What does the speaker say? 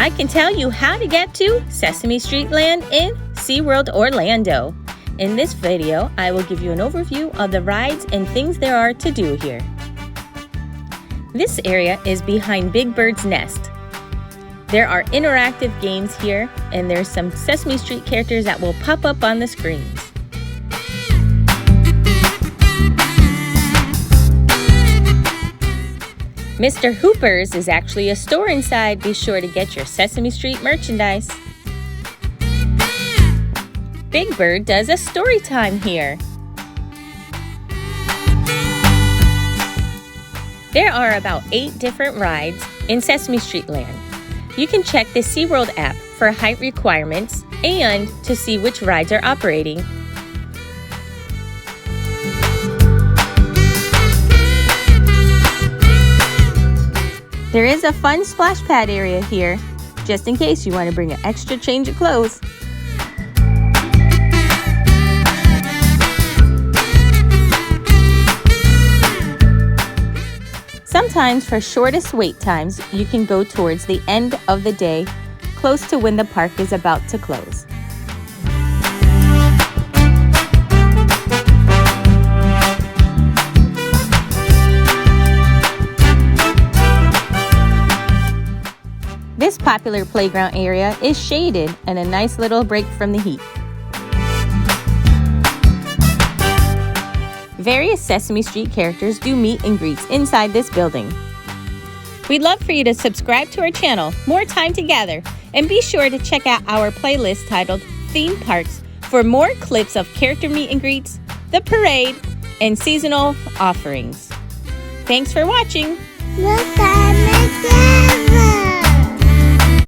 I can tell you how to get to Sesame Street Land in SeaWorld Orlando. In this video, I will give you an overview of the rides and things there are to do here. This area is behind Big Bird's nest. There are interactive games here, and there's some Sesame Street characters that will pop up on the screens. Mr. Hooper's is actually a store inside. Be sure to get your Sesame Street merchandise. Big Bird does a story time here. There are about 8 different rides in Sesame Street Land. You can check the SeaWorld app for height requirements and to see which rides are operating. There is a fun splash pad area here, just in case you want to bring an extra change of clothes. Sometimes for shortest wait times, you can go towards the end of the day, close to when the park is about to close. This popular playground area is shaded and a nice little break from the heat. Various Sesame Street characters do meet and greets inside this building. We'd love for you to subscribe to our channel, More Time Together, and be sure to check out our playlist titled Theme Parks for more clips of character meet and greets, the parade, and seasonal offerings. Thanks for watching. More time together.